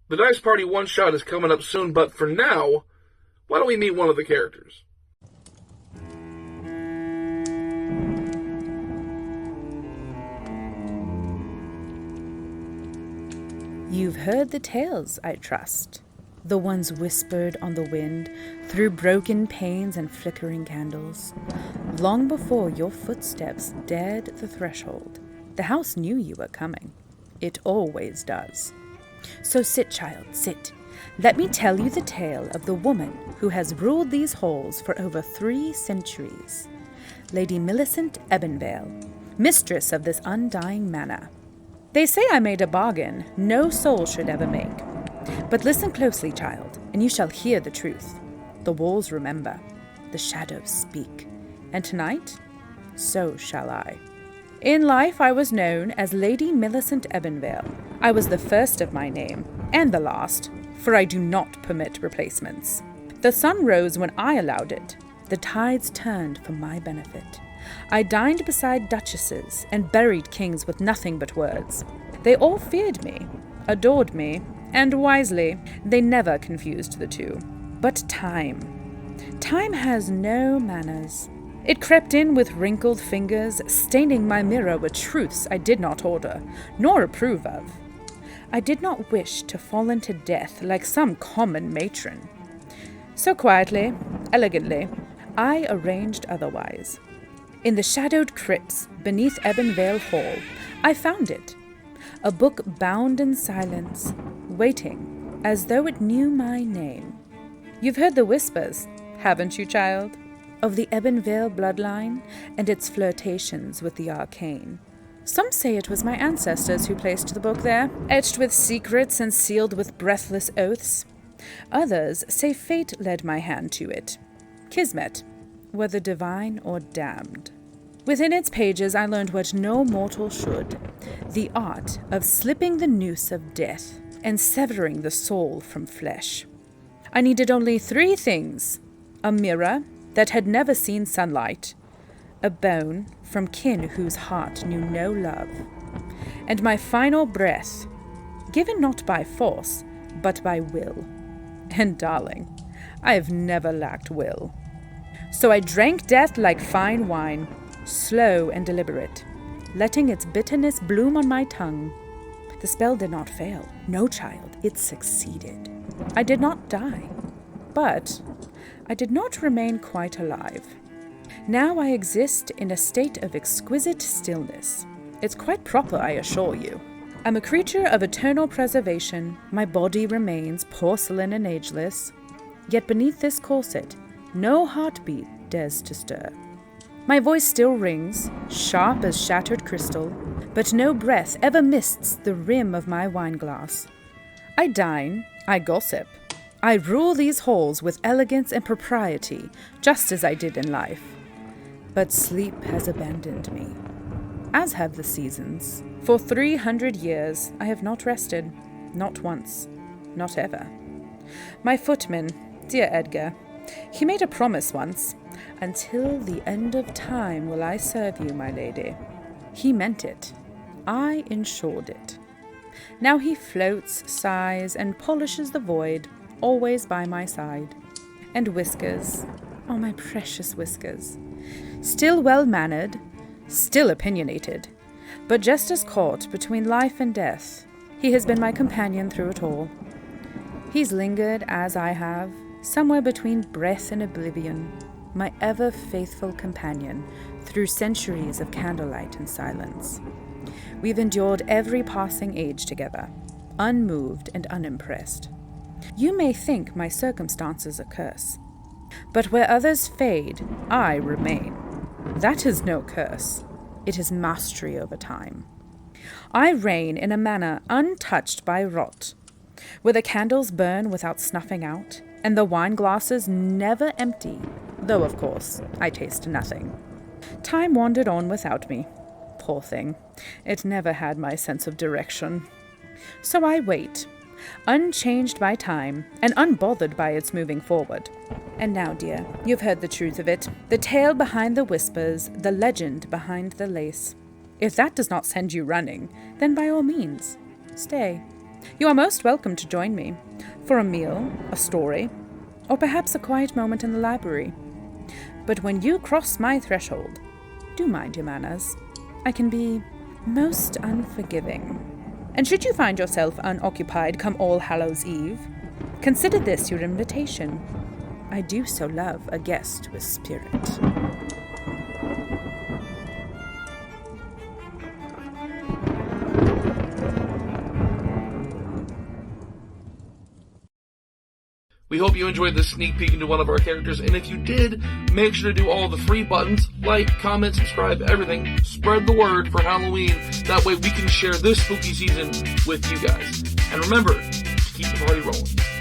The Dice Party one-shot is coming up soon, but for now, why don't we meet one of the characters? You've heard the tales, I trust. The ones whispered on the wind, through broken panes and flickering candles. Long before your footsteps dared the threshold, the house knew you were coming. It always does. So sit, child, sit. Let me tell you the tale of the woman who has ruled these halls for over 3 centuries. Lady Millicent Ebonvale, mistress of this undying manor. They say I made a bargain no soul should ever make. But listen closely, child, and you shall hear the truth. The walls remember, the shadows speak, and tonight, so shall I. In life I was known as Lady Millicent Ebonvale. I was the first of my name, and the last, for I do not permit replacements. The sun rose when I allowed it. The tides turned for my benefit. I dined beside duchesses and buried kings with nothing but words. They all feared me, adored me, and wisely, they never confused the two. But time has no manners. It crept in with wrinkled fingers, staining my mirror with truths I did not order, nor approve of. I did not wish to fall into death like some common matron. So quietly, elegantly, I arranged otherwise. In the shadowed crypts beneath Ebonvale Hall, I found it. A book bound in silence, waiting as though it knew my name. You've heard the whispers, haven't you, child? Of the Ebonvale bloodline and its flirtations with the arcane. Some say it was my ancestors who placed the book there, etched with secrets and sealed with breathless oaths. Others say fate led my hand to it. Kismet, whether divine or damned. Within its pages I learned what no mortal should, the art of slipping the noose of death and severing the soul from flesh. I needed only 3 things: a mirror that had never seen sunlight, a bone from kin whose heart knew no love, and my final breath, given not by force, but by will. And darling, I have never lacked will. So I drank death like fine wine, slow and deliberate, letting its bitterness bloom on my tongue. The spell did not fail. No, child, it succeeded. I did not die, but I did not remain quite alive. Now I exist in a state of exquisite stillness. It's quite proper, I assure you. I'm a creature of eternal preservation. My body remains porcelain and ageless. Yet beneath this corset, no heartbeat dares to stir. My voice still rings, sharp as shattered crystal, but no breath ever mists the rim of my wineglass. I dine, I gossip, I rule these halls with elegance and propriety, just as I did in life. But sleep has abandoned me, as have the seasons. For 300 years I have not rested, not once, not ever. My footman, dear Edgar, he made a promise once. Until the end of time will I serve you, my lady. He meant it. I ensured it. Now he floats, sighs, and polishes the void, always by my side. And Whiskers, oh my precious Whiskers, still well-mannered, still opinionated, but just as caught between life and death. He has been my companion through it all. He's lingered, as I have, somewhere between breath and oblivion, my ever-faithful companion through centuries of candlelight and silence. We've endured every passing age together, unmoved and unimpressed. You may think my circumstances a curse, but where others fade, I remain. That is no curse. It is mastery over time. I reign in a manner untouched by rot, where the candles burn without snuffing out, and the wine glasses never empty, though, of course, I taste nothing. Time wandered on without me. Poor thing, it never had my sense of direction. So I wait, unchanged by time, and unbothered by its moving forward. And now, dear, you've heard the truth of it, the tale behind the whispers, the legend behind the lace. If that does not send you running, then by all means, stay. You are most welcome to join me for a meal, a story, or perhaps a quiet moment in the library. But when you cross my threshold, do mind your manners. I can be most unforgiving. And should you find yourself unoccupied come All Hallows Eve, consider this your invitation. I do so love a guest with spirit. We hope you enjoyed this sneak peek into one of our characters, and if you did, make sure to do all the free buttons, like, comment, subscribe, everything. Spread the word for Halloween. That way we can share this spooky season with you guys. And remember to keep the party rolling.